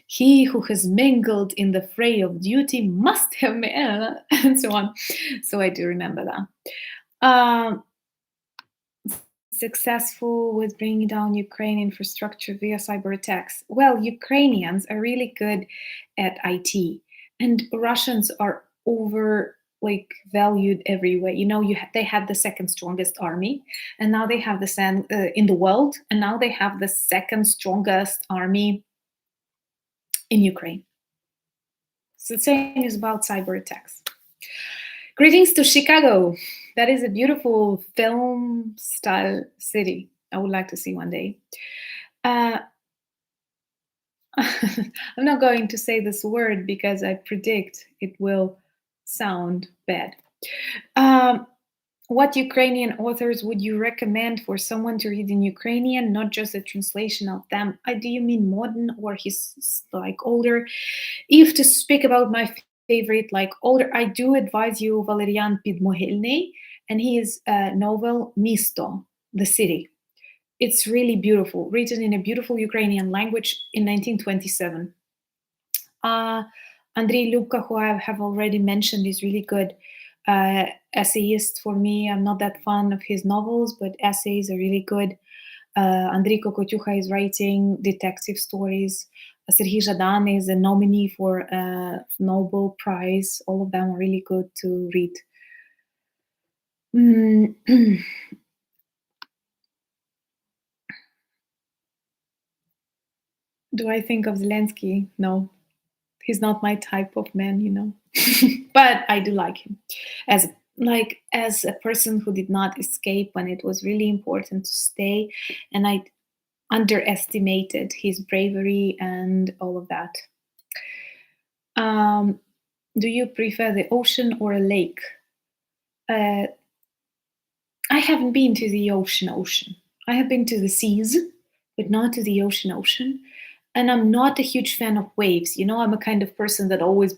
He who has mingled in the fray of duty must have," and so on. So I do remember that. Um, Successful with bringing down Ukraine infrastructure via cyber attacks. Well, Ukrainians are really good at IT, and Russians are valued everywhere. They had the second strongest army, and now they have in the world, and now they have the second strongest army in Ukraine. So the same is about cyber attacks. Greetings to Chicago. That is a beautiful film style city. I would like to see one day. Uh, I'm not going to say this word because I predict it will sound bad. Um, what Ukrainian authors would you recommend for someone to read in Ukrainian, not just a translation of them? Do you mean modern or his like older? If to speak about my favorite, like older, I do advise you Valerian Підмогильний and his novel Misto, the city. It's really beautiful, written in a beautiful Ukrainian language in 1927. Uh, Andrei Lubka, who I have already mentioned, is really good essayist for me. I'm not that fond of his novels, but essays are really good. Andrei Kokotyuha is writing detective stories. Serhii Zhadan is a nominee for a Nobel Prize. All of them are really good to read. Do I think of Zelensky? No. He's not my type of man. But I do like him as a person who did not escape when it was really important to stay, and I underestimated his bravery and all of that. Do you prefer the ocean or a lake? I haven't been to the ocean. I have been to the seas, but not to the ocean. And I'm not a huge fan of waves. I'm a kind of person that always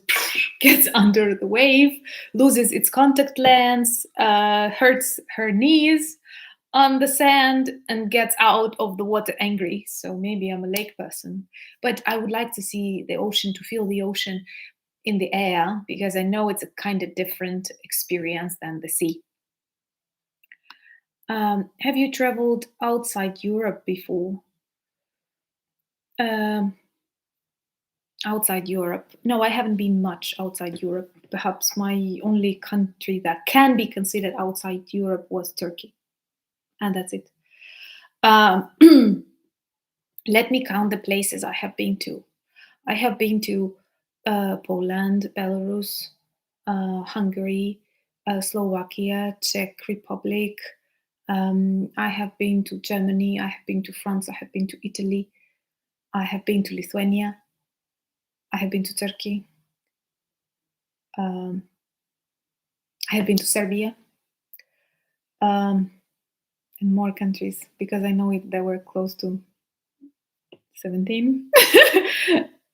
gets under the wave, loses its contact lens, hurts her knees on the sand, and gets out of the water angry. So maybe I'm a lake person. But I would like to see the ocean, to feel the ocean in the air, because I know it's a kind of different experience than the sea. Have you traveled outside Europe before? Um, Outside Europe. No, I haven't been much outside Europe. Perhaps my only country that can be considered outside Europe was Turkey. And that's it. Let me count the places I have been to. I have been to Poland, Belarus, Hungary, Slovakia, Czech Republic. I have been to Germany. I have been to France. I have been to Italy. I have been to Lithuania. I have been to Turkey. I have been to Serbia. And more countries, because I know there were close to 17.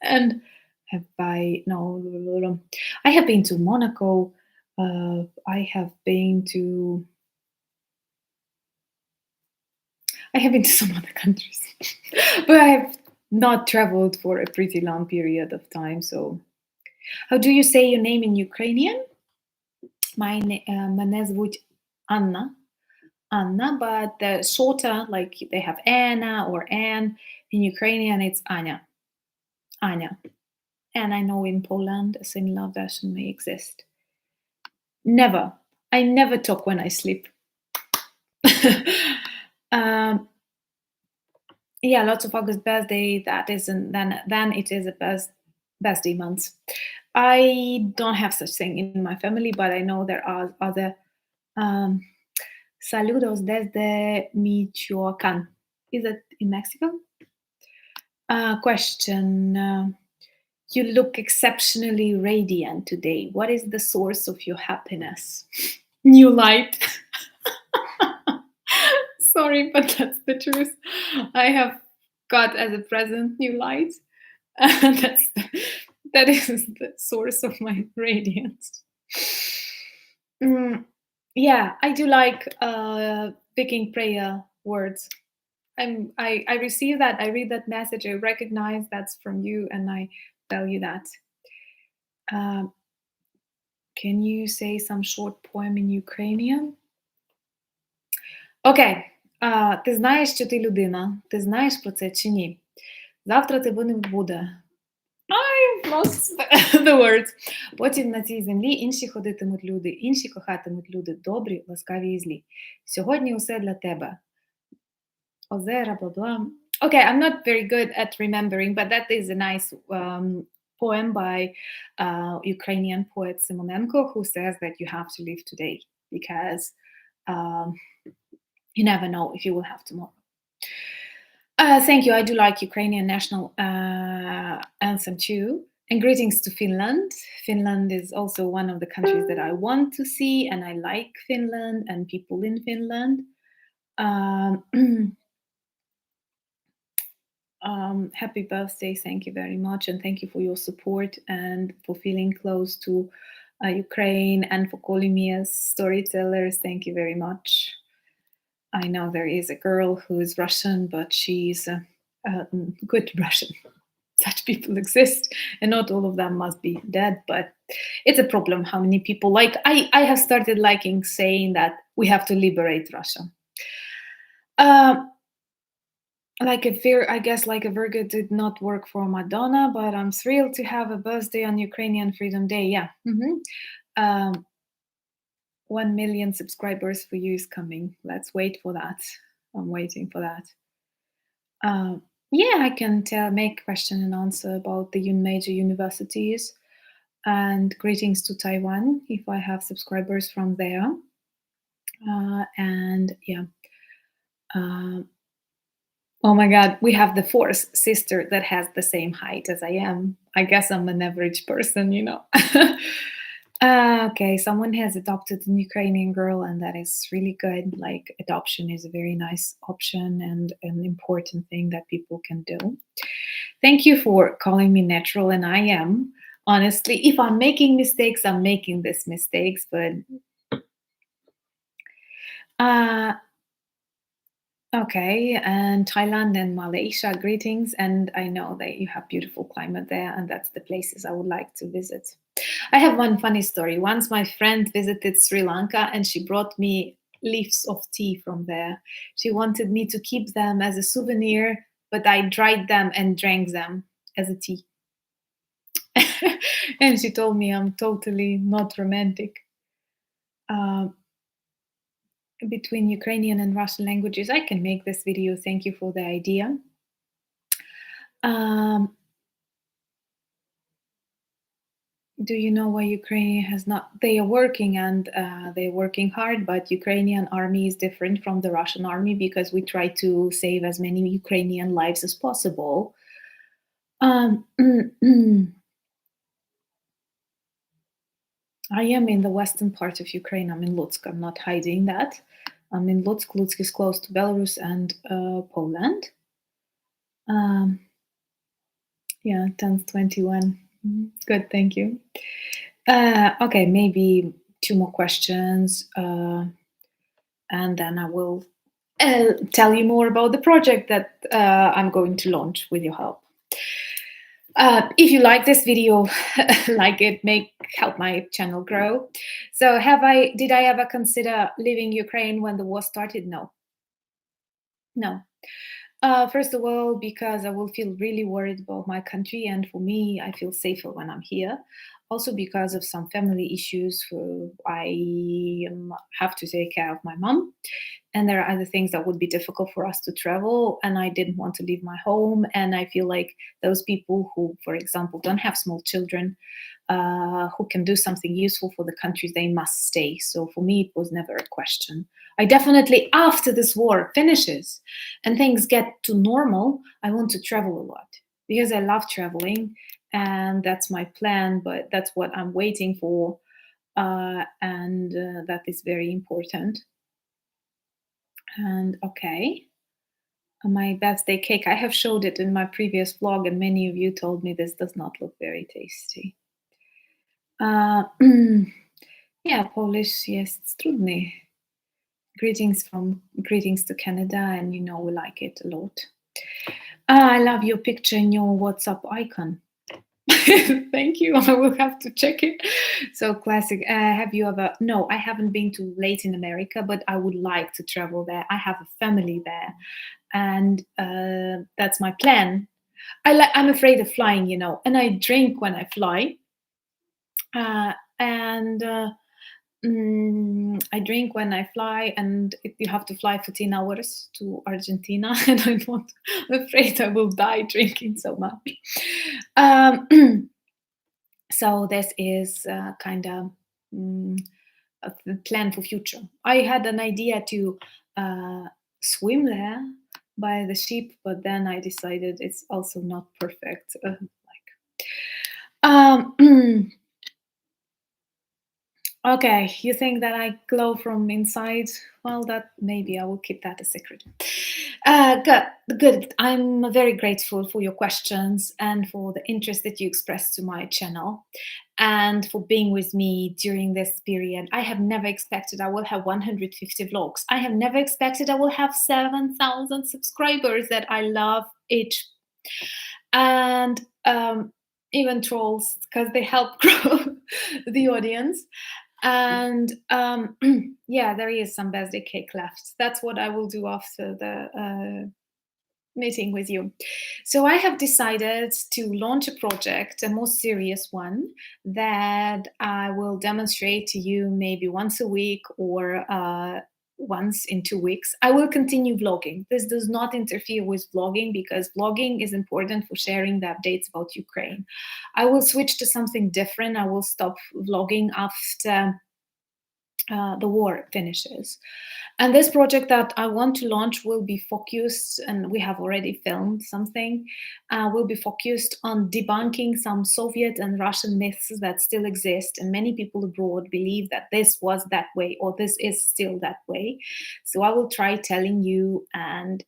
And I have been to Monaco. I have been to some other countries, but I have not traveled for a pretty long period of time. So, how do you say your name in Ukrainian? Мене звуть Anna, but the shorter, like they have Anna or Anne. In Ukrainian, it's Anya. And I know in Poland a similar version may exist. Never. I never talk when I sleep. Um, yeah, lots of August birthday. That isn't then it is a birthday month. I don't have such thing in my family, but I know there are other. Um, Saludos desde Michoacán. Is it in Mexico? Question. You look exceptionally radiant today. What is the source of your happiness? New light. Sorry, but that's the truth. I have got as a present new light. That is the source of my radiance. Mm, yeah, I do like picking prayer words. I receive that. I read that message. I recognize that's from you, and I tell you that. Um, can you say some short poem in Ukrainian? Окей. Ти знаєш, що ти людина. Ти знаєш про це чи ні? Завтра тебе не буде. I lost the words. Потім на цій землі інші ходитимуть люди, інші кохатимуть люди, добрі, ласкаві і злі. Сьогодні усе для тебе. Озера, бла-бла. Okay, I'm not very good at remembering, but that is a nice poem by Ukrainian poet Simonenko, who says that you have to live today because um, you never know if you will have tomorrow. Thank you. I do like Ukrainian national anthem too. And greetings to Finland. Finland is also one of the countries that I want to see, and I like Finland and people in Finland. Happy birthday. Thank you very much. And thank you for your support and for feeling close to Ukraine and for calling me as storytellers. Thank you very much. I know there is a girl who is Russian, but she's a good Russian. Such people exist, and not all of them must be dead, but it's a problem how many people like. I have started liking saying that we have to liberate Russia. I guess like a Virgo did not work for Madonna, but I'm thrilled to have a birthday on Ukrainian Freedom Day. Yeah. 1 million subscribers for you is coming. Let's wait for that. I'm waiting for that. Yeah, I can make question and answer about the major universities. And greetings to Taiwan if I have subscribers from there. And yeah. Oh my God, we have the fourth sister that has the same height as I am. I guess I'm an average person, you know. Okay, someone has adopted an Ukrainian girl, and that is really good. Like, adoption is a very nice option and an important thing that people can do. Thank you for calling me natural, and I am. Honestly, if I'm making mistakes, I'm making these mistakes, but okay, and Thailand and Malaysia, greetings. And I know that you have beautiful climate there, and that's the places I would like to visit. I have one funny story. Once my friend visited Sri Lanka and she brought me leaves of tea from there. She wanted me to keep them as a souvenir, but I dried them and drank them as a tea. And she told me I'm totally not romantic. Between Ukrainian and Russian languages, I can make this video. Thank you for the idea. Do you know why Ukraine has not? They are working and they're working hard, but Ukrainian army is different from the Russian army because we try to save as many Ukrainian lives as possible. I am in the western part of Ukraine. I'm in Lutsk. I'm not hiding that. I'm in Lutsk. Lutsk is close to Belarus and Poland. Yeah, 10:21. Good, thank you. Okay, maybe 2 more questions, and then I will tell you more about the project that I'm going to launch with your help. If you like this video, like it, help my channel grow. So did I ever consider leaving Ukraine when the war started? No. First of all, because I will feel really worried about my country, and for me, I feel safer when I'm here. Also because of some family issues, I have to take care of my mom. and there are other things that would be difficult for us to travel, and I didn't want to leave my home. And I feel like those people who, for example, don't have small children, who can do something useful for the countries, they must stay. So for me, it was never a question. I definitely, after this war finishes and things get to normal, I want to travel a lot because I love traveling, and that's my plan. But that's what I'm waiting for, and that is very important. And okay, my birthday cake. I have showed it in my previous vlog, and many of you told me this does not look very tasty. Uh, yeah, Polish jest trudny. Greetings to Canada, and we like it a lot. I love your picture in your WhatsApp icon. Thank you. I will have to check it. So classic. Have you ever? No, I haven't been to Latin America, but I would like to travel there. I have a family there, and that's my plan. I'm afraid of flying, and I drink when I fly, and I drink when I fly, and if you have to fly 14 hours to Argentina, and I'm afraid I will die drinking so much. So this is kind of a plan for future. I had an idea to swim there by the ship, but then I decided it's also not perfect. Okay, you think that I glow from inside? Well, that maybe I will keep that a secret. Good. I'm very grateful for your questions and for the interest that you expressed to my channel, and for being with me during this period. I have never expected I will have 150 vlogs. I have never expected I will have 7,000 subscribers that I love each, and even trolls, because they help grow the audience. And yeah, there is some birthday cake left. That's what I will do after the meeting with you. So I have decided to launch a project, a more serious one, that I will demonstrate to you maybe once a week or once in 2 weeks. I will continue vlogging. This does not interfere with vlogging, because vlogging is important for sharing the updates about Ukraine. I will switch to something different. I will stop vlogging after the war finishes. And this project that I want to launch will be focused, and we have already filmed something, will be focused on debunking some Soviet and Russian myths that still exist. And many people abroad believe that this was that way, or this is still that way. So I will try telling you, and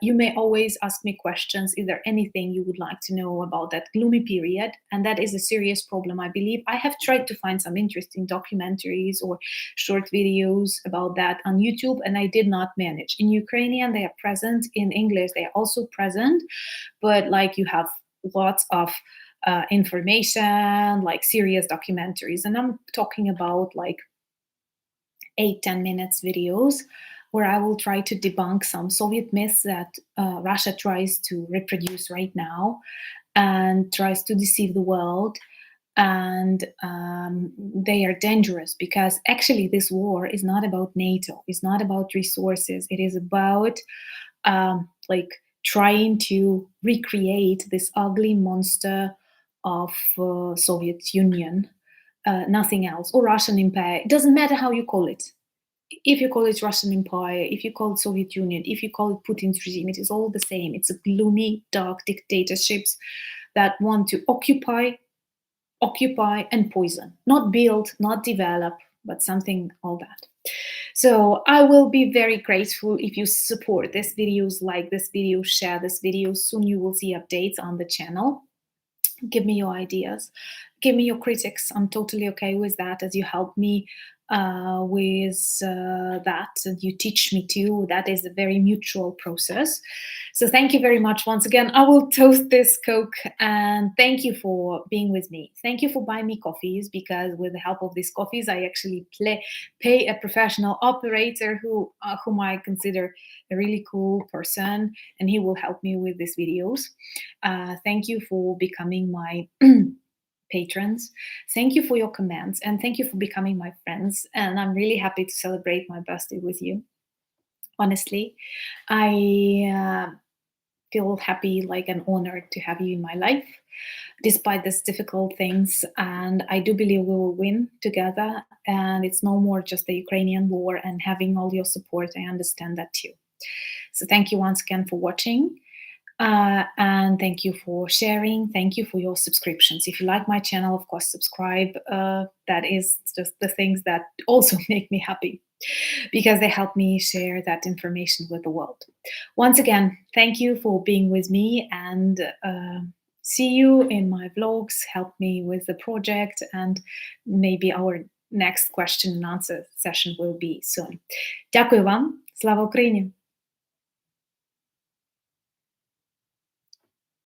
you may always ask me questions. Is there anything you would like to know about that gloomy period? And that is a serious problem, I believe. I have tried to find some interesting documentaries or short videos about that on YouTube, and I did not manage. In Ukrainian, they are present. In English, they are also present. But like, you have lots of information, like serious documentaries. And I'm talking about like 8-10 minutes videos where I will try to debunk some Soviet myths that Russia tries to reproduce right now and tries to deceive the world. And they are dangerous, because actually this war is not about NATO, it's not about resources, it is about like trying to recreate this ugly monster of Soviet Union, nothing else, or Russian Empire. It doesn't matter how you call it. If you call it Russian Empire, if you call it Soviet Union, if you call it Putin's regime, it is all the same. It's a gloomy, dark dictatorships that want to occupy and poison, not build, not develop, but something, all that. So I will be very grateful if you support this videos, like this video, share this video. Soon you will see updates on the channel. Give me your ideas, give me your critics. I'm totally okay with that, as you help me with that, and you teach me too. That is a very mutual process. So thank you very much once again. I will toast this Coke, and thank you for being with me. Thank you for buying me coffees, because with the help of these coffees, I actually pay a professional operator whom I consider a really cool person, and he will help me with these videos. Thank you for becoming my patrons. Thank you for your comments, and thank you for becoming my friends. And I'm really happy to celebrate my birthday with you. honestly. I feel happy, like, and honored to have you in my life, despite these difficult things. And I do believe we will win together. And it's no more just the Ukrainian war, and having all your support, I understand that too. So thank you once again for watching. And thank you for sharing. Thank you for your subscriptions. If you like my channel, of course, subscribe. That is just the things that also make me happy, because they help me share that information with the world. Once again, thank you for being with me, and see you in my vlogs. Help me with the project, and maybe our next question and answer session will be soon. Дякую вам. Слава Україні!